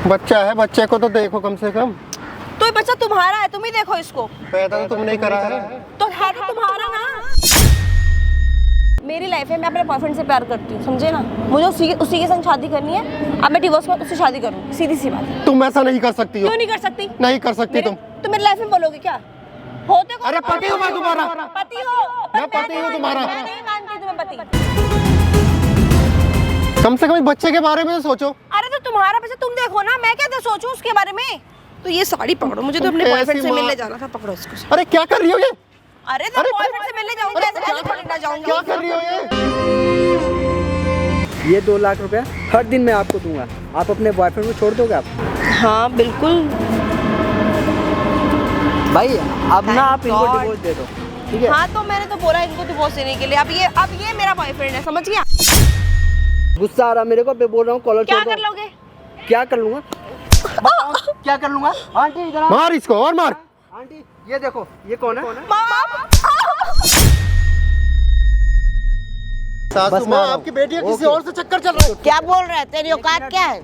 बच्चा है, बच्चे को तो देखो कम से कम। तो ये बच्चा तुम्हारा है, तुम ही देखो इसको। पैदा तो तुमने करा है। तो है तो तुम्हारा ना। मेरी लाइफ है, मैं अपने बॉयफ्रेंड से प्यार करती हूँ, समझे ना। मुझे उसी के संग शादी करनी है। अब मैं डिवोर्स के बाद उससे शादी करूँ, सीधी सी बात है। तुम ऐसा नहीं कर सकती हो। क्यों नहीं कर सकती? नहीं कर सकती तुम। तुम मेरी लाइफ में बोलोगे क्या? होते को अरे पति हूँ मैं तुम्हारा। पति हो? मैं पति हूँ तुम्हारा। मैं नहीं मानती तुम्हें पति। कम से कम बच्चे के बारे में तो सोचो। अरे तो तुम्हारा बच्चा तुम देखो ना, मैं क्या सोचूं उसके बारे में। तो ये साड़ी पकड़ो, मुझे तो अपने बॉयफ्रेंड से मिलने जाना था। पकड़ो इसको। अरे क्या कर रही हो ये? अरे तो बॉयफ्रेंड से मिलने जाऊंगी, ऐसे थोड़ी ना जाऊंगी। क्या कर रही हो ये 2 लाख रुपया हर दिन मैं आपको दूंगा, आप अपने बॉयफ्रेंड को छोड़ दोगे आप? हाँ बिल्कुल भाई अब ना आप इनको डिवोर्स दे दो, ठीक है? हाँ तो मैंने तो बोला इनको डिवोर्स देने के लिए। अब ये मेरा बॉयफ्रेंड है, समझ गया? गुस्सा आ रहा मेरे को, मैं बोल रहा हूँ कॉलर छोड़ दो। क्या कर लोगे? क्या कर लूंगा? बताओ, क्या कर लूंगा? आंटी इधर आओ। मार इसको और मार। आंटी ये देखो, ये कौन है? सासू माँ, आपकी बेटी है, किसी और से चक्कर चल रहा है। क्या बोल रहा है? तेरी औकात क्या है?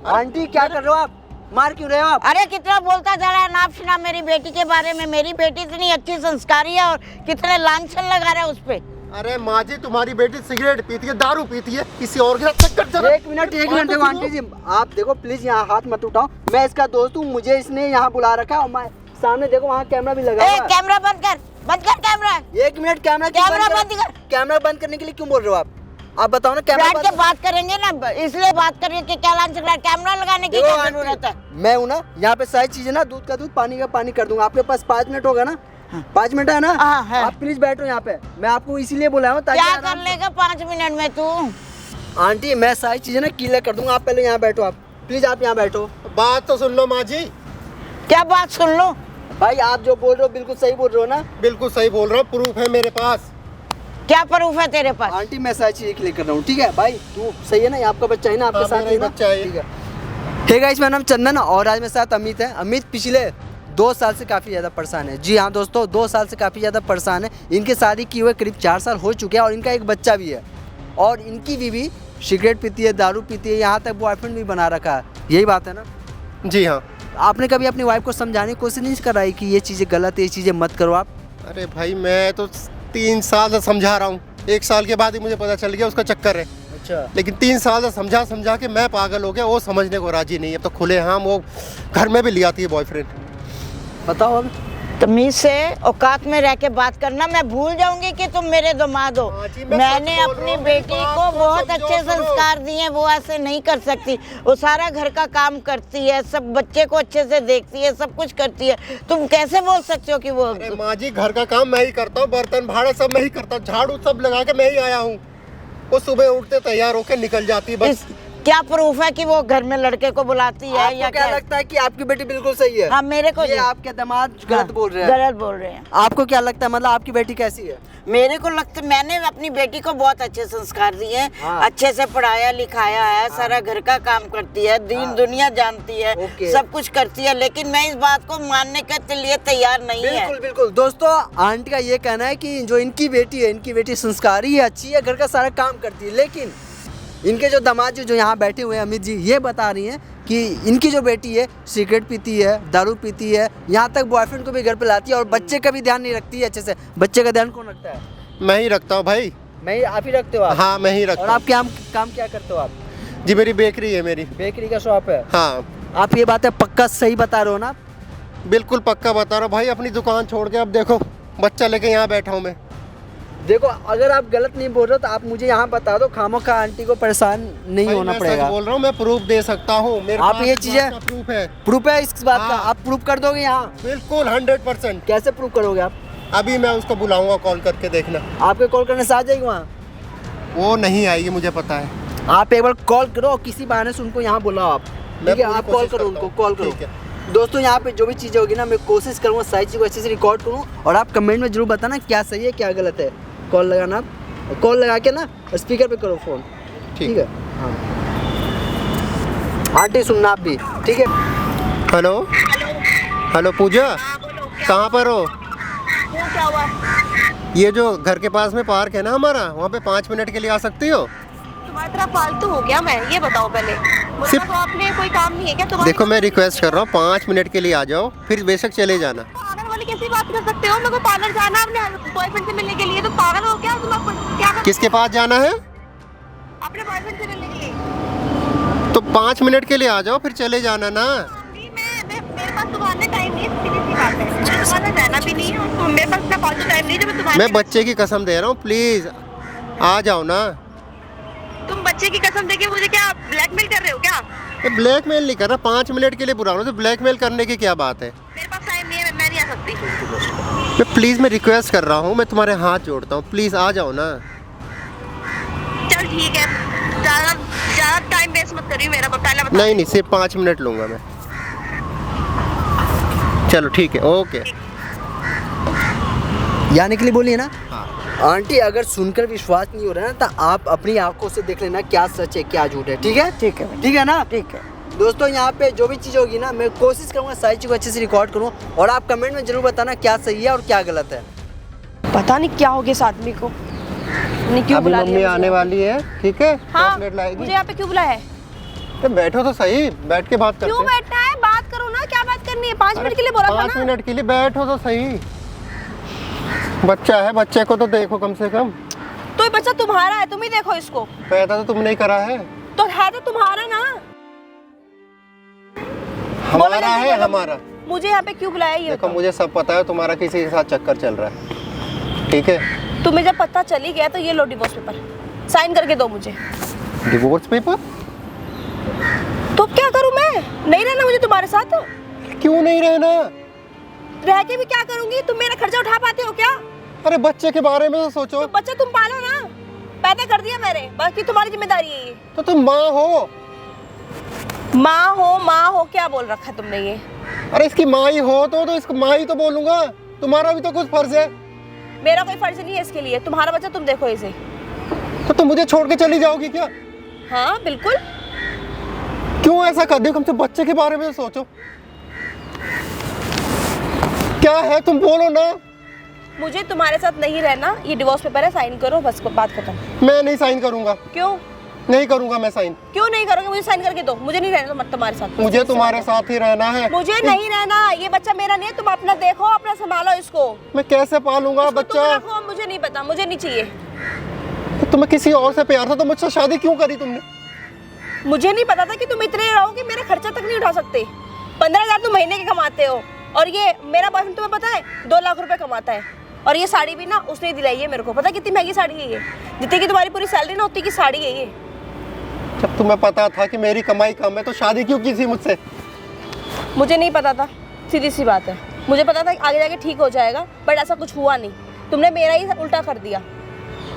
आंटी क्या कर रहे हो आप? मार क्यों रहे हो आप? अरे कितना बोलता जा रहा है नाप सुना मेरी बेटी के बारे में। मेरी बेटी इतनी अच्छी संस्कारी है और कितने लांछन लगा रहा है उस पे। अरे माँ जी, तुम्हारी बेटी सिगरेट पीती है, दारू पीती है, किसी और के साथ चक्कर चल रहा है। एक मिनट देखो आंटी जी, आप देखो प्लीज, यहाँ हाथ मत उठाओ। मैं इसका दोस्त हूँ, मुझे इसने यहाँ बुला रखा है और मैं सामने देखो वहाँ कैमरा भी लगा हुआ है। कैमरा बंद कर कैमरा। 1 मिनट, कैमरा बंद कर। कैमरा बंद करने के लिए क्यों बोल रहे हो आप बताओ ना। कैमरा बैठ के बात करेंगे ना, इसलिए बात करिए कि क्या लांछन लगा। कैमरा लगाने की क्या जरूरत है? मैं हूँ ना यहाँ पे, सारी चीजें ना, दूध का दूध पानी का पानी कर दूंगा। आपके पास 5 मिनट होगा ना? 5 मिनट है ना? हाँ, है। आप प्लीज बैठो यहाँ पे, मैं आपको इसीलिए बुलाया हूँ ताकि क्या कर लेगा 5 मिनट में तू? आंटी मैं सारी चीजें ना क्लियर कर दूंगा, आप पहले यहाँ बैठो। आप प्लीज आप यहाँ बैठो। बात तो सुन लो माँ जी। क्या बात सुन लो? भाई आप जो बोल रहे हो बिल्कुल सही बोल रहे हो ना? बिल्कुल सही बोल रहा हूँ, प्रूफ है मेरे पास। क्या प्रूफ है तेरे पास? आंटी मैं सारी चीजें क्लियर कर रहा हूँ, ठीक है? भाई तू सही है ना? ये आपका बच्चा है ना? आपके साथ ही ना? बच्चा है। ठीक है। हे गाइस, मेरा नाम चंदन और आज मेरे साथ अमित है। अमित पिछले 2 साल से काफ़ी ज़्यादा परेशान है। जी हाँ दोस्तों, 2 साल से काफ़ी ज़्यादा परेशान है। इनकी शादी की हुए करीब 4 साल हो चुके हैं और इनका एक बच्चा भी है। और इनकी बीवी सिगरेट पीती है, दारू पीती है, यहाँ तक बॉयफ्रेंड भी बना रखा है। यही बात है ना? जी हाँ। आपने कभी अपनी वाइफ को समझाने की कोशिश नहीं कराई कि ये चीज़ें गलत है, ये चीज़ें मत करो आप? अरे भाई, मैं तो 3 साल से समझा रहा हूँ। 1 साल के बाद ही मुझे पता चल गया उसका चक्कर है। अच्छा। लेकिन 3 साल से समझा के मैं पागल हो गया। वो समझने को राजी नहीं है। तो खुले हाँ वो घर में भी ले आती है बॉयफ्रेंड। बताओ अब। तमीज से औकात में रह के बात करना। मैं भूल जाऊंगी कि तुम मेरे दामाद हो। मैंने अपनी बेटी को बहुत अच्छे संस्कार दिए, वो ऐसे नहीं कर सकती। वो सारा घर का काम करती है, सब बच्चे को अच्छे से देखती है, सब कुछ करती है। तुम कैसे बोल सकते हो कि वो? अरे माँ जी, घर का काम मैं ही करता हूँ, बर्तन भाड़े सब मैं ही करता हूँ, झाड़ू सब लगा के मैं ही आया हूँ। वो सुबह उठते तैयार होकर निकल जाती है बस। क्या प्रूफ है कि वो घर में लड़के को बुलाती है? या क्या लगता है कि आपकी बेटी बिल्कुल सही है? हाँ मेरे को ये आपके दामाद गलत बोल रहे हैं। गलत बोल रहे हैं। आपको क्या लगता है, मतलब आपकी बेटी कैसी है? मेरे को लगता है मैंने अपनी बेटी को बहुत अच्छे संस्कार दिए हैं। हाँ। अच्छे से पढ़ाया लिखाया है। हाँ। सारा घर का काम करती है, दीन हाँ। दुनिया जानती है। सब कुछ करती है। लेकिन मैं इस बात को मानने के लिए तैयार नहीं है। बिल्कुल बिल्कुल दोस्तों, आंटी का ये कहना है कि जो इनकी बेटी है, इनकी बेटी संस्कारी है, अच्छी है, घर का सारा काम करती है। लेकिन इनके जो दामाद जो यहाँ बैठे हुए हैं अमित जी, ये बता रही हैं कि इनकी जो बेटी है सिगरेट पीती है, दारू पीती है, यहाँ तक बॉयफ्रेंड को भी घर पे लाती है और बच्चे का भी ध्यान नहीं रखती है अच्छे से। बच्चे का ध्यान कौन रखता है? मैं ही रखता हूँ भाई। मैं ही, आप ही रखते हो आप? हाँ मैं ही रखता और हूँ। आप काम क्या करते हो आप? जी मेरी बेकरी है, मेरी बेकरी का शॉप है। हाँ। आप ये बात है पक्का सही बता रहे हो ना? बिल्कुल पक्का बता रहा हूँ भाई। अपनी दुकान छोड़ के अब देखो बच्चा लेके यहाँ बैठा हूँ मैं। देखो अगर आप गलत नहीं बोल रहे हो तो आप मुझे यहाँ बता दो, खामोखा आंटी को परेशान नहीं भाई, होना मैं पड़ेगा। सच बोल रहा हूँ, मैं प्रूफ दे सकता हूँ। मेरे आप पास ये इस चीजें- बात का प्रूफ है। प्रूफ है इस बात का? हाँ। आप प्रूफ कर दोगे यहाँ? बिल्कुल 100%। कैसे प्रूफ करोगे आप? अभी मैं उसको बुलाऊंगा, कॉल करके देखना। आपके कॉल करने से आ जाएगी वहाँ? वो नहीं आएगी, मुझे पता है। आप एक बार कॉल करो, किसी बहाने से उनको यहाँ बुलाओ आप, ठीक है? आप कॉल करो उनको, कॉल करो। दोस्तों यहाँ पे जो भी चीज़ें होगी ना, मैं कोशिश करूँगा सारी चीज़ को अच्छे से रिकॉर्ड करूँ और आप कमेंट में जरूर बताना क्या सही है क्या गलत है। कॉल लगाना, आप कॉल लगा के ना स्पीकर पे करो फ़ोन, ठीक है? हाँ आंटी सुनना आप भी, ठीक है? हेलो हेलो पूजा, कहाँ पर हो? क्या हुआ? ये जो घर के पास में पार्क है ना हमारा, वहाँ पे 5 मिनट के लिए आ सकती हो? तुम्हारी तरह फालतू हो गया मैं? ये बताओ पहले। सिर्फ आपने कोई काम नहीं है क्या तुम्हारा? देखो मैं रिक्वेस्ट कर रहा हूँ 5 मिनट के लिए आ जाओ, फिर बेशक चले जाना। पागल वाली कैसी बात कर सकते हो? मेरे को पार्लर जाना है अपने बॉयफ्रेंड से मिलने के लिए, तो पागल हो क्या तुम? क्या किसके पास जाना है? अपने बॉयफ्रेंड से मिलने के लिए। तो 5 मिनट के लिए आ जाओ, फिर चले जाना ना। मेरे पास तुम्हारे टाइम नहीं, सीधी सी बात है। मुझे तुम्हारा रहना भी नहीं है और मेरे पास इतना फालतू टाइम नहीं है जो मैं तुम्हारे। मैं बच्चे की कसम दे रहा हूँ, प्लीज आ जाओ ना। तुम बच्चे की कसम देके मुझे क्या ब्लैकमेल कर रहे हो क्या? ब्लैकमेल नहीं कर रहा, 5 मिनट के लिए बुला रहा हूँ, तो ब्लैकमेल करने की क्या बात है? मेरे पास टाइम नहीं है, मैं नहीं आ सकती। मैं प्लीज मैं रिक्वेस्ट कर रहा हूँ, मैं तुम्हारे हाथ जोड़ता हूँ, प्लीज आ जाओ ना। चल ठीक है, ज़्यादा टाइम वेस्ट मत करिए मेरा, पहले बता। नहीं सिर्फ 5 मिनट लूँगा मैं। चलो ठीक है, ओके। यानी के लिए बोलिए ना। आंटी अगर सुनकर विश्वास नहीं हो रहा ना, तो आप अपनी आंखों से देख लेना क्या सच है क्या झूठ है। ठीक है? ठीक है, ठीक है ना? ठीक है। दोस्तों यहाँ पे जो भी चीज़ होगी ना, मैं कोशिश करूँगा सारी चीज़ को अच्छे से रिकॉर्ड करूँ, और आप कमेंट में जरूर बताना क्या सही है और क्या गलत है। पता नहीं क्या हो गया इस आदमी को, नहीं क्यों अभी बुला मम्मी लिया आने वाली है, ठीक है? हाँ, चॉकलेट लाएगी। मुझे यहाँ पे क्यों बुलाया है? तो बैठो तो सही, बैठ के बात करते क्यों हैं। बैठना है? बात करो ना, क्या बात करनी है? 5 मिनट के लिए बोला था 5 ना। मिनट के लिए बैठो तो सही। बच्चा है, बच्चे को तो देखो कम से कम। तो ये बच्चा तुम्हारा है, तुम ही देखो इसको। पैदा तो तुमने ही करा है। तो है तो तुम्हारा ना। हमारा जल्दी है, बोलो। हमारा। मुझे यहाँ पे क्यों बुलाया ये देखो बताओ। मुझे सब पता है, तुम्हारा किसी के साथ चक्कर चल रहा है, ठीक है? तुम्हें जब पता चल ही गया तो ये लो डिवोर्स पेपर, साइन करके दो मुझे। Divorce paper? तो क्या करूँ मैं? नहीं रहना मुझे तुम्हारे साथ। क्यों नहीं रहना? रह के भी क्या करूंगी? तुम मेरा खर्चा उठा पाते हो क्या? अरे बच्चे के बारे में तो सोचो। तो बच्चा तुम पालो ना, पैदा कर दिया मैंने, बाकी तुम्हारी जिम्मेदारी है ये। तो तुम माँ हो। माँ हो क्या बोल रखा है तुमने ये? अरे इसकी माँ ही हो तो इसको माँ ही तो बोलूंगा। तुम्हारा भी तो कुछ फर्ज है। मेरा कोई फर्ज नहीं है इसके लिए। तुम्हारा बच्चा तुम देखो इसे। तो तुम मुझे छोड़ के चली जाओगी क्या? हाँ बिल्कुल। क्यों ऐसा कर दियो? कम से बच्चे के बारे में तो सोचो। क्या है तुम बोलो ना। मुझे तुम्हारे साथ नहीं रहना, ये डिवोर्स पेपर है, साइन करो, बस बात खत्म। मैं नहीं साइन करूंगा। क्यों नहीं करूंगा मैं साइन। क्यों नहीं करोगे? मुझे साइन करके दो, मुझे नहीं रहना मत तुम्हारे साथ। मुझे तुम्हारे साथ ही रहना है। मुझे नहीं रहना, ये बच्चा मेरा नहीं है। तुम अपना देखो, अपना संभालो इसको। मैं कैसे पालूंगा इसको बच्चा? तुम रखो, मुझे नहीं पता, मुझे नहीं चाहिए। तो तुम्हें किसी और से प्यार था तो मुझसे शादी क्यों करी तुमने? मुझे नहीं पता था कि तुम इतने रहोगे, मेरा खर्चा तक नहीं उठा सकते। 15,000 तुम महीने के कमाते हो, और ये मेरा बॉयफ्रेंड तुम्हें पता है 2 लाख रुपए कमाता है। और ये साड़ी भी ना उसने दिलाई है मेरे को। पता कितनी महंगी साड़ी है ये? जितनी की तुम्हारी पूरी सैलरी ना उतनी की साड़ी है ये। जब तुम्हें पता था कि मेरी कमाई कम है तो शादी क्यों की थी मुझसे? मुझे नहीं पता था, सीधी सी बात है। मुझे पता था कि आगे जाके ठीक हो जाएगा, बट ऐसा कुछ हुआ नहीं। तुमने मेरा ही उल्टा कर दिया।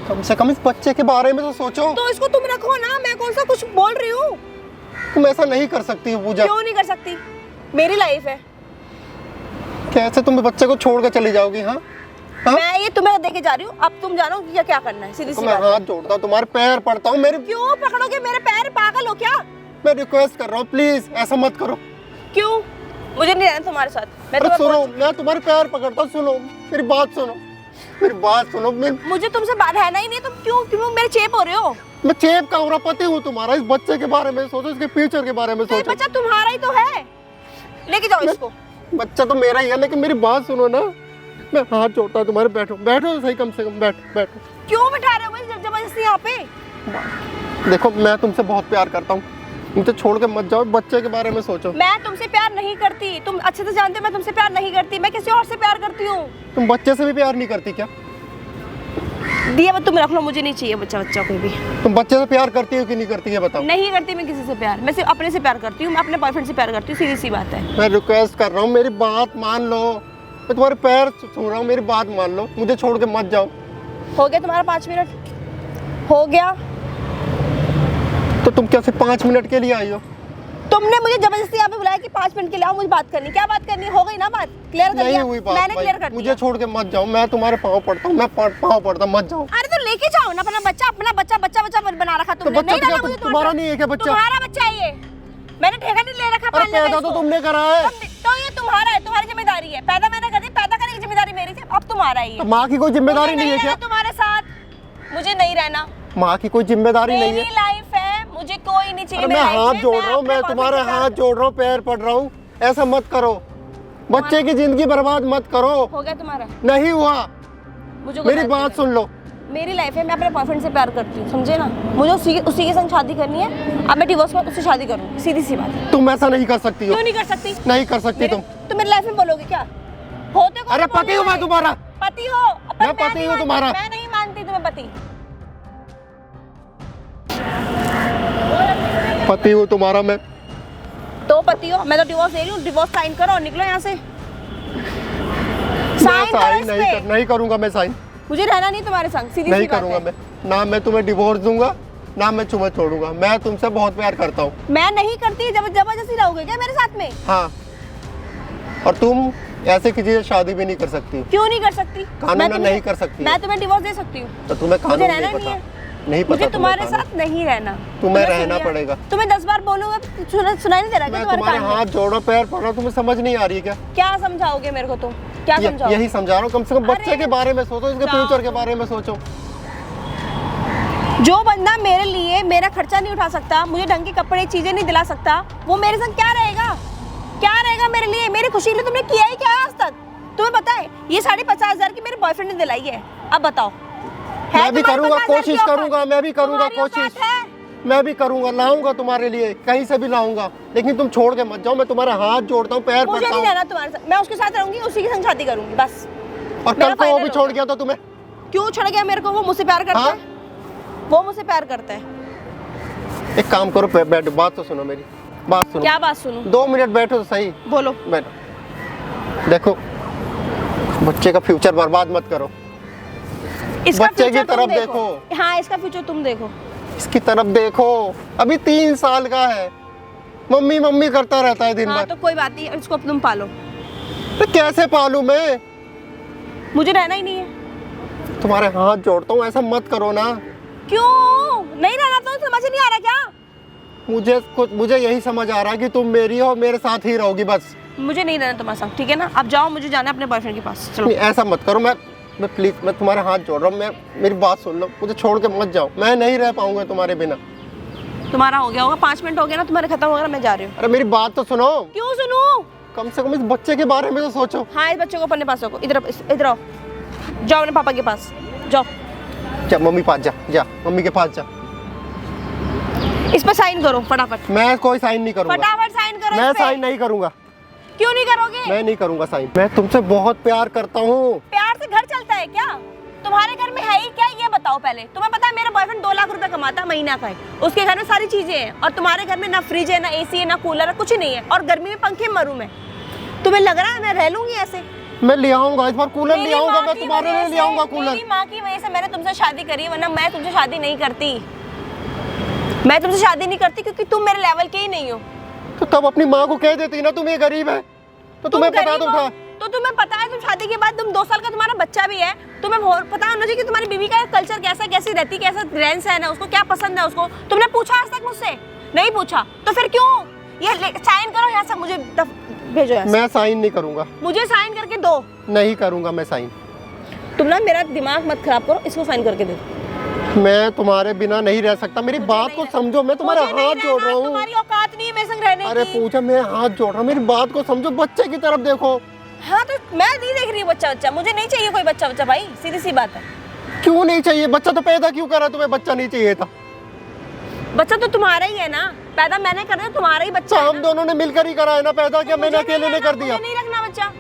कम से कम इस बच्चे के बारे में तो सोचो। तो इसको तुम रखो ना, मैं कौन सा कुछ बोल रही हूँ। तुम ऐसा नहीं कर सकती हो पूजा। क्यों नहीं कर सकती? मेरी लाइफ है। कैसे तुम बच्चे को छोड़ कर चली जाओगी? हाँ हाँ? मैं ये तुम्हें देके जा रही हूँ, अब तुम जानो कि क्या करना है। सीधी तो सी मैं बात है। हाथ जोड़ता हूँ, तुम्हारे पैर पड़ता हूँ। मेरे क्यों पकड़ोगे मेरे पैर? पागल हो क्या? मैं रिक्वेस्ट कर रहा हूँ, प्लीज ऐसा मत करो। क्यों? मुझे नहीं रहना तुम्हारे साथ। मैं अरे तुम्हें सुनो, मैं तुम्हारे पैर पकड़ता हूँ, सुनो मेरी बात सुनो, मेरी बात सुनो। मुझे तुमसे रहना ही नहीं। तुम क्यों मेरे चेप हो रहे हो? मैं चेप का उरा पति हूँ तुम्हारा। इस बच्चे के बारे में सोचो, इसके फ्यूचर के बारे में तो ये सोचो। बच्चा तुम्हारा ही तो है, लेके जाओ इसको। बच्चा तो मेरा ही है, लेकिन मेरी बात सुनो ना। मैं हाथ जोड़ता हूँ तुम्हारे, बैठो बैठो तो सही, कम से कम बैठो। क्यों बिठा रहे हो मुझे जबरदस्ती यहाँ पे? देखो मैं तुमसे बहुत प्यार करता हूँ, मुझे छोड़ के मत जाओ। बच्चे के बारे में सोचो। मैं तुमसे प्यार नहीं करती, तुम अच्छे से जानते हो। मैं तुमसे प्यार नहीं करती, मैं किसी और से प्यार करती हूँ। तुम बच्चे से भी प्यार नहीं करती क्या? दिया मत, तुम रख लो, मुझे नहीं चाहिए बच्चा कोई भी। तुम बच्चे से प्यार करती हो कि नहीं करती है बताओ? नहीं करती मैं किसी से प्यार। मैं सिर्फ अपने से प्यार करती हूँ, मैं अपने बॉयफ्रेंड से प्यार करती हूँ, सीधी सी बात है। मैं रिक्वेस्ट कर रहा हूँ, मेरी बात मान लो। मैं तुम्हारे पैर छू रहा हूँ, मेरी बात मान लो, मुझे छोड़ के मत जाओ। हो गया तुम्हारा 5 मिनट? हो गया? तो तुम कैसे 5 मिनट के लिए आई हो? तुमने मुझे जबरदस्ती यहाँ पे बुलाया कि 5 मिनट के लिए आओ, मुझे बात करनी। क्या बात करनी? हो गई ना बात? क्लियर कर नहीं दिया हुई बात मैंने, भाई। क्लियर कर दिया। मुझे छोड़ के मत जाओ, मैं तुम्हारे पाँव पड़ता हूँ। मैं पाँव पड़ता, मत जाओ। अरे तो लेके जाओ ना अपना बच्चा बना रखा तुमने। बच्चा नहीं क्या डाला मुझे तुम्हारा नहीं है क्या बच्चा? तुम्हारा बच्चा है ये, मैंने ठेका नहीं ले रखा अरे पालने का पैदा तो इसको। तुमने करा है। तो ये तुम्हारा है, तुम्हारी जिम्मेदारी है। पैदा मैंने कर दी, पैदा करने की जिम्मेदारी मेरी थी, अब तुम्हारा ही तो है। माँ की कोई जिम्मेदारी मुझे नहीं है क्या? तुम्हारे साथ मुझे नहीं रहना। माँ की कोई जिम्मेदारी नहीं मेरी है। लाइफ है, मुझे कोई नहीं चाहिए अरे मैं मेरे life हाथ में, जोड़ रहा हूँ, अपने मैं boyfriend तुम्हारे के साथ- हाथ जोड़ रहा हूँ, पैर पड़ रहा हूँ, ऐसा मत करो। बच्चे की जिंदगी बर्बाद मत करो। हो गया तुम्हारा? नहीं हुआ। मुझे मेरी कोई बात सुन लो। मेरी लाइफ है, मैं अपने बॉयफ्रेंड से प्यार करती हूँ, समझे ना? मुझे उसी के संग शादी करनी है। अब मैं डिवोर्स के बाद उससे शादी करूँगी, सीधी सी बात है। तुम ऐसा नहीं कर सकती हो। क्यों नहीं कर सकती? नहीं कर सकती तुम। तुम मेरी लाइफ में बोलोगे क्या? होते कौन अरे बोलने पति हूँ मैं वाले? तुम्हारा। पति हो? मैं पति हूँ तुम्हारा। मैं नहीं मानती तुम्हें पति। पति हूँ तुम्हारा मैं। तो पति हो? मैं तो डिवोर्स दे रही हूँ, डिवोर्स साइन करो और निकलो यहाँ से। मैं साइन करो साइन इस नहीं पे। नहीं करूंगा मैं साइन। मुझे रहना नहीं तुम्हारे संग, सीधी नहीं सी बात करूंगा है। मैं। ना मैं तुम्हें डिवोर्स दूंगा, ना मैं तुम्हें छोड़ूंगा। मैं तुमसे बहुत प्यार करता हूँ। मैं नहीं करती, जबरदस्ती रहोगे क्या मेरे साथ में? हाँ, और तुम ऐसे किसी से शादी भी नहीं कर सकती। क्यों नहीं कर सकती? कानूनन मैं तुम्हें- नहीं कर सकती। मैं तुम्हें डिवोर्स दे सकती हूँ। तो तुम्हें कानून मुझे नहीं रहना पता। नहीं है। नहीं पता मुझे तुम्हारे कानून। साथ नहीं रहना। तुम्हें तुमने सुन रहना लिया? पड़ेगा। तुम्हें 10 बार बोलूंगा, सुनाई नहीं दे रहा क्या मैं तुम्हारे तुम्हारे कान में? हाथ जोड़ो, पैर पड़ो, तुम्हें समझ नहीं आ रही है क्या? क्या समझाओगे मेरे को तुम? क्या समझाओगे? यही समझा रहा हूँ। कम से कम बच्चे अरे, के बारे में सोचो, इसके जाओ। फ्यूचर के बारे में सोचो। जो बंदा मेरे लिए मेरा खर्चा नहीं उठा सकता, मुझे ढंग के कपड़े चीजें नहीं दिला सकता, वो मेरे संग क्या रहेगा? क्या रहेगा मेरे लिए? मेरी खुशी के लिए तुमने किया ही क्या आज तक? तुम्हें पता है ये 50,000 की मेरे बॉयफ्रेंड ने दिलाई है। अब बताओ, है मैं भी तुम्हारे करूंगा, 50,000 कोशिश की औकात? करूंगा, मैं भी करूंगा तुम्हारी औकात कोशिश। है? मैं भी करूंगा, लाऊंगा तुम्हारे लिए, कहीं से भी लाऊंगा। लेकिन तुम छोड़ के मत जाओ। मैं तुम्हारे हाथ जोड़ता हूँ, पैर मुझे पड़ता नहीं हूँ। रहना तुम्हारे साथ। मैं उसके साथ रहूंगी, उसी के संग शादी करूंगी बस। और मेरा कल को वो final भी हो छोड़ गया। गया तो तुम्हें? क्यों छोड़ गया मेरे को? वो मुझसे प्यार करता हाँ? है। वो मुझसे प्यार करता है। एक काम करो, बैठो, बात तो सुनो मेरी, बात सुनो। क्या बात सुनूं? 2 मिनट बैठो तो सही। बोलो। बैठो। देखो, बच्चे का फ्यूचर बर्बाद मत करो। इसका बच्चे की फ्यूचर तुम तरफ देखो। हाँ, इसका फ्यूचर तुम देखो। इसकी तरफ देखो, अभी 3 साल का है, मम्मी मम्मी करता रहता है दिन हाँ भर। तो कोई बात नहीं, इसको अब तुम पालो। तो कैसे पालूं मैं? मुझे रहना ही नहीं है। तुम्हारे हाथ जोड़ता हूँ, ऐसा मत करो ना। क्यों नहीं रहना? तो समझ नहीं आ रहा क्या? मुझे यही समझ आ रहा है कि तुम मेरी हो और मेरे साथ ही रहोगी बस। मुझे नहीं रहना तुम्हारे साथ, ठीक है ना? अब जाओ, मुझे जाना है अपने बॉयफ्रेंड के पास। चलो। नहीं, ऐसा मत करो। मैं प्लीज, मैं तुम्हारे हाथ जोड़ रहा हूँ। मेरी बात सुन लो, मुझे छोड़ के मत जाओ। मैं नहीं रह पाऊंगा तुम्हारे बिना। तुम्हारा हो गया होगा, 5 मिनट हो गया ना, तुम्हारे खत्म हो गया, मैं जा रही हूँ। अरे मेरी बात तो सुनो। क्यों सुनूं? कम से कम इस बच्चे के बारे में तो सोचो। हाँ, इस बच्चे को अपने पास रखो। इधर आओ, जाओ अपने पापा के पास जाओ। जा मम्मी पास जा मम्मी के पास जा। इस पे साइन करो फटाफट। मैं कोई साइन नहीं करूंगा। फटाफट साइन करो मैं इस पे। साइन नहीं करूंगा। क्यों नहीं करोगे? मैं नहीं करूंगा साइन। मैं तुमसे बहुत प्यार करता हूँ। प्यार से घर चलता है क्या? तुम्हारे घर में है ही क्या, ये बताओ पहले। तुम्हें पता है मेरा बॉयफ्रेंड 2 लाख रुपए कमाता है महीना का है, उसके घर में सारी चीजें हैं, और तुम्हारे घर में ना फ्रिज है, ना एसी है, ना कूलर है, कुछ ही नहीं है, और गर्मी में पंखे में मरूं मैं। तुम्हें लग रहा है मैं रह लूंगी ऐसे? मैं ले आऊंगा, इस बार कूलर ले मेरी आऊंगा। माँ मैं की तुम्हारे वजह लिए ले से- आऊंगा कूलर। मेरी माँ की वजह से मैंने तुमसे शादी करी, वरना मैं तुमसे शादी नहीं करती। मैं तुमसे शादी नहीं करती क्योंकि तुम मेरे लेवल के ही नहीं हो। तो तब अपनी माँ को कह देती ना तुम ये गरीब है, तो तुम्हें पता गरीब तो हो, था। तो तुम्हें पता है, तुम शादी के बाद तुम 2 साल का तुम्हारा बच्चा भी है, तुम्हें बहुत पता होना चाहिए कि तुम्हारी बीवी का कल्चर कैसा, कैसी रहती, कैसा रहन सहन है, उसको क्या पसंद है, उसको तुमने पूछा आज तक मुझसे? नहीं पूछा, तो फिर क्यों? ये साइन करो यहाँ से, मुझे भेजो यहाँ से। मैं साइन नहीं करूंगा। मुझे साइन करके दो। नहीं करूंगा मैं साइन। तुम ना मेरा दिमाग मत खराब करो, इसको साइन करके दे। मैं तुम्हारे बिना नहीं रह सकता। मेरी बात को समझो। मैं तुम्हारे मुझे नहीं हाथ जोड़ रहना, रहा हूँ। तुम्हारी औकात नहीं है मेरे संग रहने अरे की। पूछा, मैं हाथ जोड़ रहा हूँ। मेरी बात को समझो, बच्चे की तरफ देखो। हाँ तो मैं नहीं देख रही हूँ बच्चा, मुझे नहीं चाहिए कोई बच्चा भाई, सीधी सी बात है। क्यों नहीं चाहिए? बच्चा तो पैदा क्यों करा? तुम्हें बच्चा नहीं चाहिए था? बच्चा तो तुम्हारा ही है ना, पैदा मैंने कर दिया, तुम्हारा ही तो बच्चा है हम ना। दोनों ने मिलकर ही करा है ना पैदा, क्या मैंने मुझे अकेले नहीं ने कर रखना, दिया? मुझे नहीं रखना बच्चा,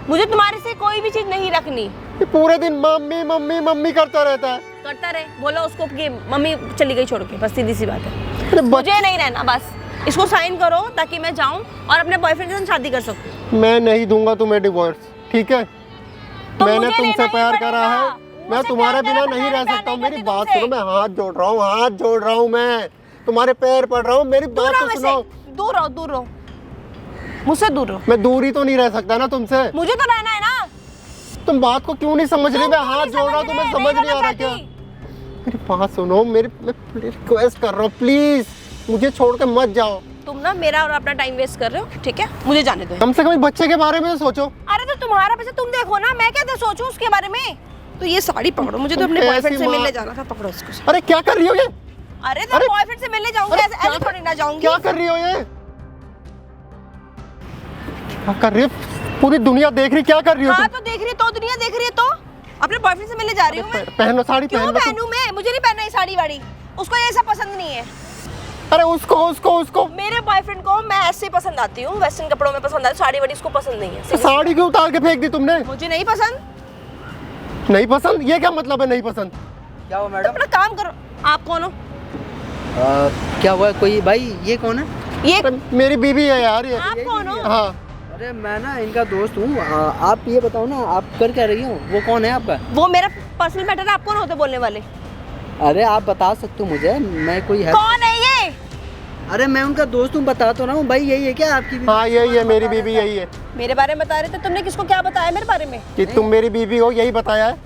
मुझे तुम्हारे से कोई भी चीज नहीं रखनी। ये पूरे दिन मम्मी मम्मी मम्मी करता रहता है। करता रहे, बोलो उसको कि मम्मी चली गई छोड़ के, बस सीधी सी बात है। अरे मुझे नहीं रहना, बस इसको साइन करो ताकि मैं जाऊं और अपने बॉयफ्रेंड के साथ शादी कर सकूं। मैं नहीं दूंगा तुम्हें डिवोर्स, ठीक है? तो मैंने मुझे तुमसे लेना ही प्यार करा पड़ेगा। है। मैं मुझसे तुम्हारे प्यार बिना करा, नहीं रह मैं सकता हूँ। प्यार मेरी नहीं बात करती सुनो। मैं हाथ जोड़ रहा हूँ, हाथ जोड़ रहा हूँ। मैं तुम्हारे पैर पड़ रहा हूँ। मेरी दूर बात रहो तो वैसे, सुनो। दूर रहो, दूर रहो, मुझसे दूर रहो। मैं दूरी तो नहीं रह सकता ना तुमसे। मुझे तो रहना है ना। तुम बात को क्यों नहीं समझ रही? मैं हाथ जोड़ रहा हूँ, तुम्हें समझ नहीं आ रहा क्या? मेरी बात सुनो। मैं रिक्वेस्ट कर रहा हूँ, प्लीज मुझे छोड़ के मत जाओ। तुम ना मेरा और अपना टाइम वेस्ट कर रहे हो, ठीक है? मुझे जाने दो। कम से कम इस बच्चे के बारे में तो सोचो। अरे तो तुम्हारा पैसा तुम देखो ना, मैं क्या सोचूं उसके बारे में? तो ये साड़ी पकड़ो, मुझे तो अपने ऐसी बॉयफ्रेंड से माँ- मिलने जाना था, पकड़ो इसको। अरे क्या कर रही हो ये? अरे तो बॉयफ्रेंड से मिलने जाऊंगी, ऐसे ऐसे थोड़ी ना जाऊंगी। क्या कर रही हो ये? क्या कर रही हो? पूरी दुनिया देख रही, क्या कर रही हो हाँ तुम? तो देख रही है तो, दुनिया देख रही है तो। अपने बॉयफ्रेंड से मिलने जा रही हूँ मैं। पहनो साड़ी, क्यों पहन लो तुम। पहनूं मैं? मुझे नहीं पहनना ये साड़ी वाड़ी, उसको ये सब पसंद नहीं है। अरे उसको उसको उसको मेरे बॉयफ्रेंड को मैं ऐसे ही पसंद आती हूँ, वेस्टर्न कपड़ों में पसंद आती, साड़ी वाड़ी उसको पसंद नहीं है। साड़ी क्यों उतार के फेंक दी तुमने? मुझे नहीं पसंद। नहीं पसंद? ये क्या मतलब है नहीं पसंद? क्या हुआ तो मैडम? अपना काम करो। आप कौन हो? क्या हुआ? कोई भाई ये कौन है? ये अरे मेरी बीवी है यार ये। आप कौन हो? हाँ अरे मैं ना इनका दोस्त हूँ। आप ये बताओ ना, आप कर क्या रही हो? वो कौन है आपका? वो मेरा पर्सनल मैटर है, आप कौन होते बोलने वाले? अरे आप बता सकते हो मुझे, मैं कोई है? कौन है ये? अरे मैं उनका दोस्त हूँ, बता तो रहा हूँ। भाई यही है क्या आपकी बीवी? हाँ यही है, मेरी बीवी यही है। मेरे बारे में बता रहे थे, तुमने किसको क्या बताया मेरे बारे में? कि तुम मेरी बीवी हो, यही बताया है।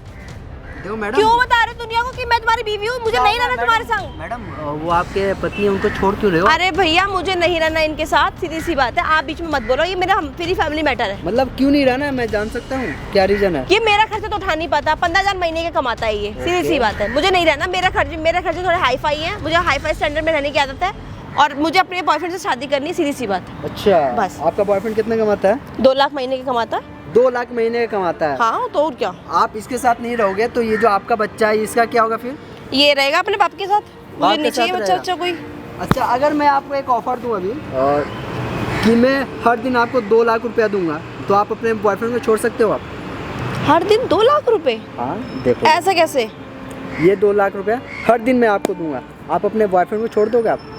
देखो मैडम, क्यों बता रहे दुनिया को कि मैं तुम्हारी बीवी हूँ? मुझे नहीं रहना तुम्हारे संग। मैडम वो आपके पत्नी है, उनको छोड़ क्यों रहे हो? अरे भैया मुझे नहीं रहना इनके साथ, सीधी सी बात है। आप बीच में मत बोलो, ये मेरा मेरी फैमिली मैटर है। मतलब क्यों नहीं रहना है, मैं जान सकता हूँ क्या रीजन है? ये मेरा खर्चा तो उठा नहीं पाता, 15,000 महीने का कमाता है ये, सीधी सी बात है। मुझे नहीं रहना, मेरे खर्चे थोड़े हाई फाई है, मुझे हाई फाई स्टैंडर्ड में रहने की आदत है और मुझे अपने बॉयफ्रेंड से शादी करनी है, सीधी सी बात है। अच्छा बस। आपका बॉयफ्रेंड कितना कमाता है? 2 लाख महीने का कमाता है। 2 लाख महीने का कमाता है? हाँ तो और क्या। आप इसके साथ नहीं रहोगे तो ये जो आपका बच्चा है इसका क्या होगा फिर? ये रहेगा अपने बाप के साथ, बाप मुझे के नहीं साथ चाहिए बच्चा रहेगा। बच्चा कोई। अच्छा अगर मैं आपको एक ऑफर दूं अभी और कि मैं हर दिन आपको 2 लाख रुपया दूंगा तो आप अपने बॉयफ्रेंड को छोड़ सकते हो आप? हर दिन 2 लाख रुपए? हाँ देखो, ऐसा कैसे? ये 2 लाख रुपया हर दिन मैं आपको दूंगा, आप अपने बॉयफ्रेंड को छोड़ दोगे आप?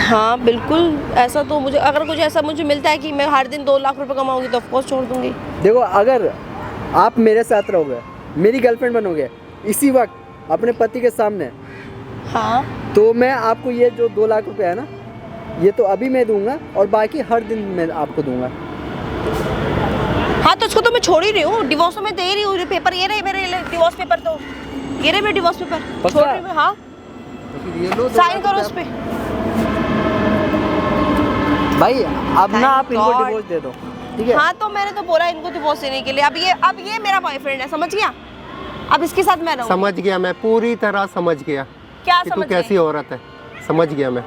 हाँ बिल्कुल, ऐसा तो मुझे, अगर कुछ ऐसा मुझे मिलता है कि मैं हर दिन 2 लाख रुपए कमाऊंगी तो ऑफकोर्स छोड़ दूंगी। देखो अगर आप मेरे साथ रहोगे, मेरी गर्लफ्रेंड बनोगे इसी वक्त अपने पति के सामने, हाँ तो मैं आपको ये जो 2 लाख रुपया है ना, ये तो अभी मैं दूंगा और बाकी हर दिन मैं आपको दूंगा। हाँ तो उसको तो मैं छोड़ ही रही हूँ, डिवोर्स तो मैं दे रही हूँ। पेपर ये रहे मेरे डिवोर्स पेपर, तो ये रहे मेरे डिवोर्स पेपर, पक्का? छोड़ रही हूँ। हाँ तो फिर ये लो 2 साइन लाख करो रुपया। उस पे। भाई अब ना आप इनको God. डिवोर्स दे दो, ठीक है? हाँ तो मैंने तो बोला इनको डिवोर्स देने के लिए। अब ये मेरा बॉयफ्रेंड है, समझ गया? अब इसके साथ मैं रहूँ। समझ गया मैं, पूरी तरह समझ गया क्या कि तू समझ कैसी गए? औरत है। समझ गया मैं।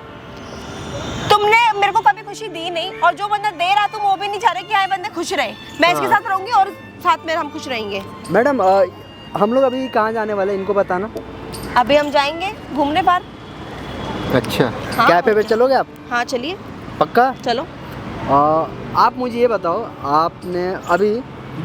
तुमने मेरे को कभी खुशी दी नहीं, और जो बंदा दे रहा तुम वो भी नहीं चाह रहे कि आए बंदे खुश रहे। मैं इसके हाँ। साथ रहूंगी और साथ में हम खुश रहेंगे। मैडम हम लोग अभी कहाँ जाने वाले हैं इनको बताना। अभी हम जाएंगे घूमने बाहर। अच्छा हाँ, कैफे पे चलोगे आप? हाँ चलिए, पक्का? चलो। आप मुझे ये बताओ, आपने अभी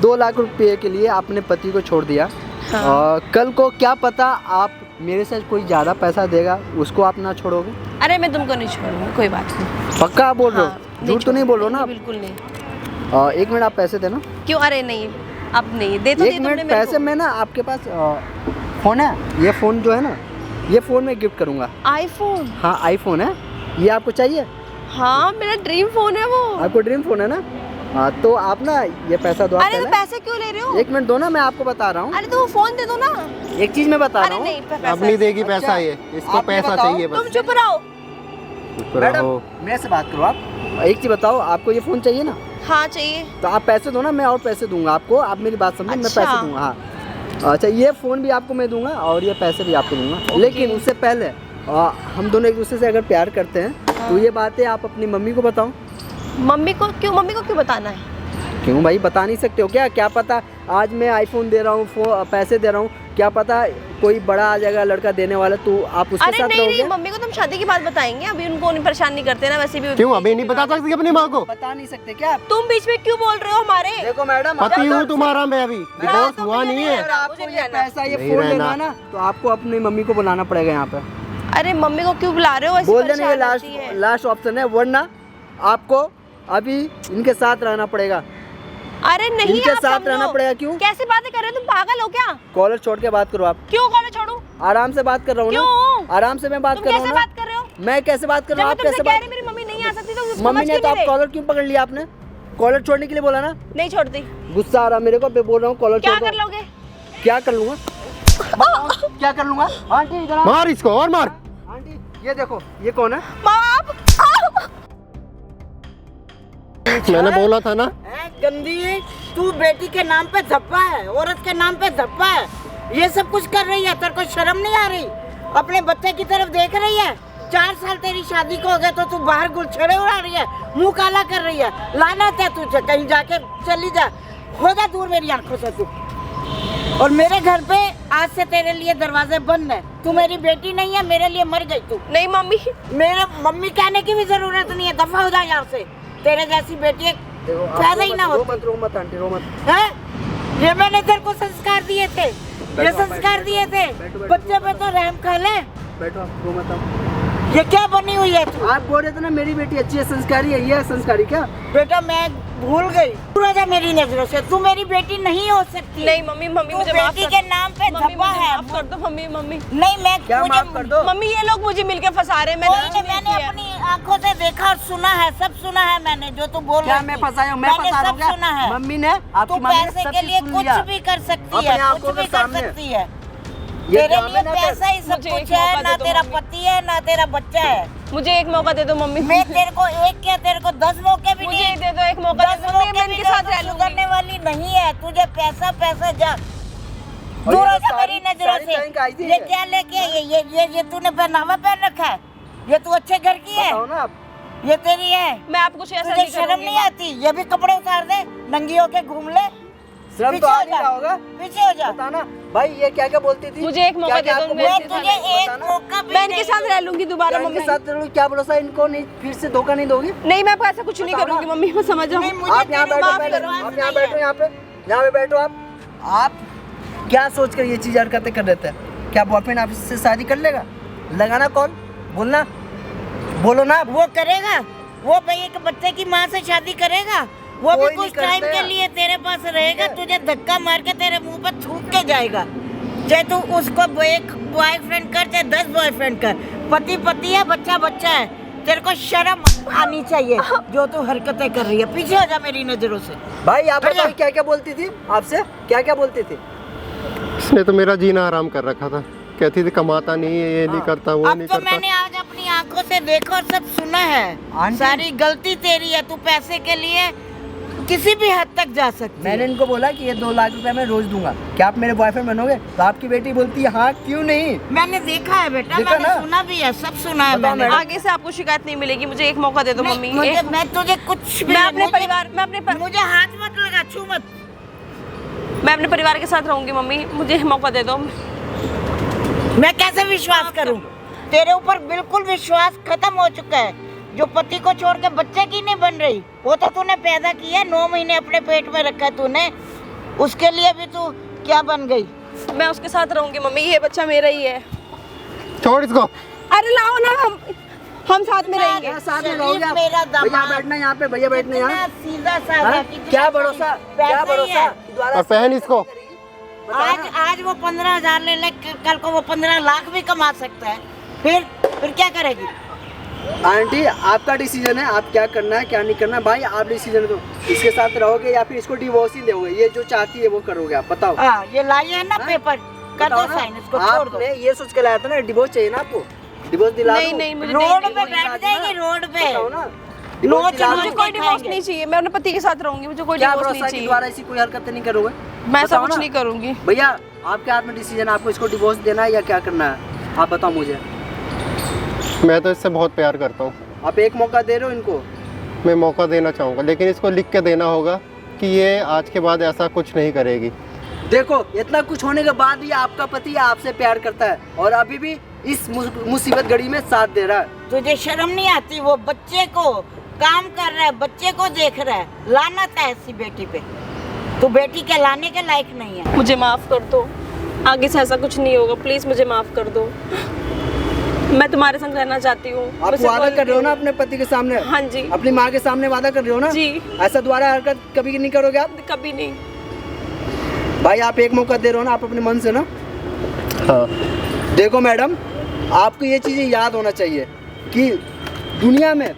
2 लाख रुपए के लिए अपने पति को छोड़ दिया, हाँ। कल को क्या पता आप मेरे से कोई ज़्यादा पैसा देगा, उसको आप ना छोड़ोगे? अरे मैं तुमको नहीं छोड़ूंगी, कोई बात नहीं। पक्का आप बोल रहे हाँ, हो? झूठ तो नहीं बोल रहे हो ना आप? बिल्कुल नहीं। 1 मिनट आप पैसे देना। क्यों? अरे नहीं, अब नहीं दे तो 1 दिए तुमने मिनट मेरे पैसे में ना, आपके पास फ़ोन है? ये फ़ोन जो है ना, ये फ़ोन मैं गिफ्ट करूँगा। को। आईफोन? हाँ आईफोन है, ये आपको चाहिए? हाँ मेरा ड्रीम फोन है वो। आपको ड्रीम फ़ोन है ना? हाँ तो आप ना ये पैसा दो आप अरे तो पहले। पैसे क्यों ले रहे हो? 1 मिनट दो ना, मैं आपको बता रहा हूँ। अरे तो वो फोन दे दो ना। एक चीज़ मैं बता रहा अरे हूँ। नहीं, पैसा अब नहीं देगी पैसा, अच्छा, ये इसको आप ये पैसा बताओ, चाहिए तुम बस। चुप रहो। चुप मैडम रहो। मेरे से बात करो आप। एक चीज़ बताओ, आपको ये फ़ोन चाहिए ना? हाँ चाहिए। तो आप पैसे दो ना, मैं और पैसे दूंगा आपको। आप मेरी बात समझो, मैं अच्छा। पैसे दूंगा। हाँ अच्छा, ये फ़ोन भी आपको मैं दूंगा और ये पैसे भी आपको दूंगा। लेकिन उससे पहले हम दोनों एक दूसरे से अगर प्यार करते हैं तो ये बातें आप अपनी मम्मी को बताओ। मम्मी को क्यों बताना है? क्यों भाई, बता नहीं सकते हो क्या? क्या पता आज मैं आईफोन दे रहा हूँ, पैसे दे रहा हूँ, क्या पता कोई बड़ा आ जाएगा लड़का देने वाला, तो आप उसके अरे साथ नहीं रहोगे? मम्मी को तुम शादी की बात बताएंगे, अभी उनको नहीं परेशान नहीं करते ना वैसे भी। क्यों अभी नहीं बता सकती अपनी माँ को? बता नहीं सकते क्या आप? तुम बीच में क्यों बोल रहे हो हमारे? देखो मैडम, पति हूँ तुम्हारा मैं, अभी डिवोर्स तो हुआ मुझे नहीं नहीं है। रहना। आपको मुझे ये रहना। पैसा, ये नहीं फोन रहना। लेना है ना, तो आपको अपनी मम्मी को बुलाना पड़ेगा यहाँ पे। अरे मम्मी को क्यों बुला रहे हो? ऐसी बोल देना, ये परेशान होती है। लास्ट ऑप्शन है, वरना आपको अभी इनके साथ रहना पड़ेगा। अरे नहीं इनके आप साथ समझो। रहना पड़ेगा। क्यों? कैसे बातें कर रहे हो तुम? पागल हो क्या? कॉलर छोड़ के बात करो आप। क्यों कॉलेज छोड़ू? आराम से बात कर रहा हूँ क्यों? ना, आराम से मैं बात तुम कर रहा कैसे हूँ ना। बात कर रहे हो? मैं कैसे बात कर जब रहा हूँ? मैं आप तुमसे कैसे कह बात? रही मेरी मम्मी नहीं आ सकती तो मम्मी समझ ने तो क्यों आप नहीं रहे? कॉलर क्यों पकड़ लिया आपने? कॉलर छोड़ने के लिए बोला ना। नहीं छोड़ती। गुस्सा आ रहा मेरे को, मैं बोल रहा हूँ कॉलर क्या छोड़ कर दो। लोगे? क्या कर लूंगा? क्या कर लूंगा? आंटी इधर आओ। मार इसको और मार। आंटी ये देखो, ये कौन है? बाप मैंने बोला था ना। गंदी, तू बेटी के नाम पे धप्पा है, औरत के नाम पे धप्पा है। ये सब कुछ कर रही है, तेरे को शर्म नहीं आ रही? अपने बच्चे की तरफ देख रही है? 4 साल तेरी शादी को हो गए तो तू बाहर गुलछड़े उड़ा रही है, मुंह काला कर रही है। लानत है तुझे, कहीं जाके चली जा, हो जा दूर मेरी आंखों से तू। और मेरे घर पे आज से तेरे लिए दरवाजे बंद है। तू मेरी बेटी नहीं है, मेरे लिए मर गई तू। नहीं मम्मी, मेरे मम्मी कहने की भी जरूरत नहीं है, दफा हो जा यहाँ से। तेरे जैसी बेटी पैदा ही ना हो। रो मत आंटी, रो मत। है? ये मैंने तेरे को संस्कार दिए थे, ये संस्कार दिए थे। बच्चे पे तो रहम खा ले। बैठो, रो मत आओ। ये क्या बनी हुई है तू? आप बोल रहे थे ना मेरी बेटी अच्छी है, संस्कारी है, ये है संस्कारी क्या? बेटा मैं भूल गई, तू राजा मेरी नजरों से, तू मेरी बेटी नहीं हो सकती। नहीं मम्मी, मम्मी तू मुझे माफ बेटी कर के नाम पे मम्मी, धब्बा मुझे है। माफ कर दो मम्मी, मम्मी नहीं मैं क्या मुझे माफ कर दो? मम्मी, ये लोग मुझे मिलके फंसा रहे हैं। मैंने अपनी आंखों से देखा और सुना है, सब सुना है मैंने जो तू बोल क्या रही मैं थी। फंसाया हूँ? मैं मैंने फंसा रहा सब हूँ क्या? सुना है। मम्मी ने, तू आपकी मम्मी ने पैसे सब के लिए सुन कुछ लिया। भी कर सकती अपनी है, आंखों कुछ के भी कर सामने। सकती है। ये तेरे ड्रामे लिए ना कर। पैसा ही सब मुझे कुछ एक है, मौका ना दे दो तेरा मम्मी। पति है ना तेरा बच्चा है। मुझे एक मौका दे दो मम्मी। मैं तेरे को एक क्या, तेरे को 10 मौके भी मुझे नहीं दे दो, एक मौका दे 10 दो मम्मी, मौके मैं भी इनके दो, साथ तू रह लूंगी। सुधरने वाली नहीं है। तुझे पैसा पैसा जा और दूर ये हो जा सारी- मेरी नजरों सारी टाइम का आई से। थी ये ये। क्या लेके आई है? ये तूने पहनावा पहन रखा है? ये तू अच्छे घर की है? बताओ ना आप। ये तेरी है? मैं आपको कुछ ऐसा तुझे नहीं शर्म करूंगी। नहीं आती? ये भी कपड़े उतार दे, नंगी होके घूम ले। शर्म पीछे तो आ हो नहीं जा। रहा होगा। पीछे हो जा। बताना भाई, ये क्या क्या बोलती थी? मुझे एक मौका क्या-क्या दे दो, आपको मैं बोलती मैं थी? तुझे एक बताना। मौका भी मैं इनके नहीं साथ रह लूंगी दोबारा क्या मम्मी। इनके साथ रहोगी? क्या भरोसा इनको नहीं, फिर से धोखा नहीं दोगी? नहीं मैं आपको ऐसा कुछ नहीं बताओ ना। करूंगी मम्मी, मैं समझ जाऊँ। नहीं, मुझे आप यहाँ तेरी बैठो माफ पहले, करवा आप नहीं यहाँ है। बैठो, यहाँ पे बैठो आप क्या सोच कर ये चीज हरकतें कर देते हैं? क्या बॉयफ्रेंड आपसे शादी कर लेगा? लगाना कॉल, बोलना, बोलो ना। वो करेगा, वो भाई एक बच्चे की माँ से शादी करेगा, वो कोई भी कुछ नहीं टाइम करता के है। लिए तेरे पास रहेगा, तुझे धक्का मार के तेरे मुंह पर थूक के जाएगा। चाहे तू उसको एक बॉयफ्रेंड कर, चाहे 10 बॉयफ्रेंड कर, पति पति है, बच्चा बच्चा है। तेरे को शर्म आनी चाहिए जो तू हरकतें कर रही है। पीछे हो जा मेरी नजरों से। भाई आप हट जा। बताओ क्या क्या बोलती थी आपसे, क्या क्या बोलती थी? इसने तो मेरा जीना आराम कर रखा था। कहती थी कमाता नहीं है, ये नहीं करता, वो अब नहीं तो करता। मैंने आज अपनी आंखों से देखा और सब सुना है। आंटी। सारी गलती तेरी है, तू पैसे के लिए किसी भी हद तक जा सकती मैंने है। इनको बोला कि ये 2 लाख रुपए मैं रोज दूंगा, क्या आप मेरे बॉयफ्रेंड बनोगे? तो आपकी बेटी बोलती है हाँ क्यों नहीं। मैंने देखा है बेटा, देखा मैंने ना? सुना भी है, सब सुना है बताओ मैंने। मैडम। आगे से आपको शिकायत नहीं मिलेगी। मुझे एक मौका दे दो नहीं, मम्मी। मुझे एक- मैं तुझे कुछ भी मैं अपने मुझे- परिवार मुझे हाथ मत लगा, छू मत। मैं अपने परिवार के साथ रहूंगी मम्मी, मुझे मौका दे दो। मैं कैसे विश्वास करूं? तेरे ऊपर बिल्कुल विश्वास खत्म हो चुका है। जो पति को छोड़ के बच्चे की नहीं बन रही, वो तो तूने पैदा किया, 9 महीने अपने पेट में रखा है तूने, उसके लिए भी तू क्या बन गई? मैं उसके साथ रहूंगी मम्मी, ये बच्चा मेरा ही है। छोड़ इसको। अरे लाओ ना, हम साथ में रहेंगे। क्या साथ में शरीफ रहोगे आप? मेरा भैया दामाद। बैठना यहाँ पे, भैया बैठना कितना यहाँ। सीधा साधा, हाँ? कितना क्या शरीफ। भरोसा, पैसा क्या ही भरोसा? है। दोबारा और पहन इसको। आज वो 15,000 ले ले, कल को वो 15 लाख भी कमा सकता है। फिर क्या करेगी? आंटी आपका डिसीजन है, आप क्या करना है क्या नहीं करना है। भाई आप डिसीजन दो, इसके साथ रहोगे या फिर इसको डिवोर्स ही दोगे? ये जो चाहती है वो करोगे आप, बताओ। हाँ, ये लाई है ना हाँ? पेपर, कर दो बताओ ना। साइन, इसको छोड़ दो। आपने ये सोच के लाया था ना डिवोर्स चाहिए ना आपको, डिवोर्स दिला नहीं दूं? नहीं, मुझे रोड नहीं- पे नहीं- बैठ जाएगी, रोड पे। बताओ ना, नो डिवोर्स दिला चलो, मुझे दूं? कोई डिवोर्स खाएंगे। नहीं चाहिए। मैं अपने पति के साथ रहूंगी, मुझे कोई क्या डिवोर्स भरोसा नहीं कि चाहिए। दोबारा ऐसी कोई हरकतें नहीं करोगे? मैं ऐसा बताओ कुछ ना। नहीं करूंगी। भैया आपके हाथ में डिसीजन, आपको इसको डिवोर्स देना है या क्या करना है, आप बताओ मुझे। मैं तो इससे बहुत प्यार करता हूँ। आप एक मौका दे रहे हो इनको। मैं मौका देना चाहूँगा, लेकिन इसको लिख के देना होगा कि ये आज के बाद ऐसा कुछ नहीं करेगी। देखो इतना कुछ होने के बाद भी आपका पति आपसे प्यार करता है और अभी भी इस मुसीबत घड़ी में साथ दे रहा है। तुझे शर्म नहीं आती? वो बच्चे को काम कर रहा है, बच्चे को देख रहा है। लानत है ऐसी बेटी पे। तू बेटी के लाने के लायक नहीं है। मुझे माफ कर दो, आगे से ऐसा कुछ नहीं होगा। प्लीज मुझे माफ कर दो। मैं तुम्हारे संग रहना चाहती हूँ। आप मुझसे वादा कोई- कर रहे हो ना अपने पति के सामने? हाँ जी, अपनी माँ के सामने वादा कर रहे हो ना? जी। ऐसा दोबारा हरकत कभी नहीं करोगे आप? कभी नहीं। भाई आप एक मौका दे रहे हो ना आप अपने मन से ना। हाँ, देखो मैडम, आपको ये चीज़ें याद होना चाहिए कि दुनिया में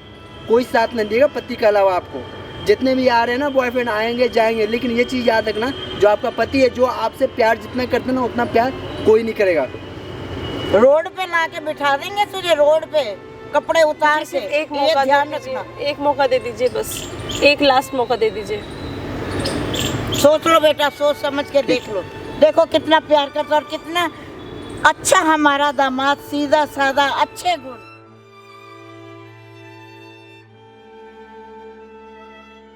कोई साथ नहीं देगा पति के अलावा आपको। जितने भी आ रहे हैं ना बॉयफ्रेंड आएंगे जाएंगे, लेकिन ये चीज़ याद रखना, जो आपका पति है, जो आपसे प्यार जितना करते हैं ना उतना प्यार कोई नहीं करेगा। रोड पे ला के बिठा देंगे तुझे, रोड पे कपड़े उतार के। सिर्फ एक ये मौका ध्यान दे दीजिए, रखना। एक मौका दे दीजिए, बस एक लास्ट मौका दे दीजिए। सोच लो बेटा, सोच समझ के देख लो। देखो कितना प्यार करता और कितना अच्छा हमारा दामाद सीधा साधा अच्छे गुण।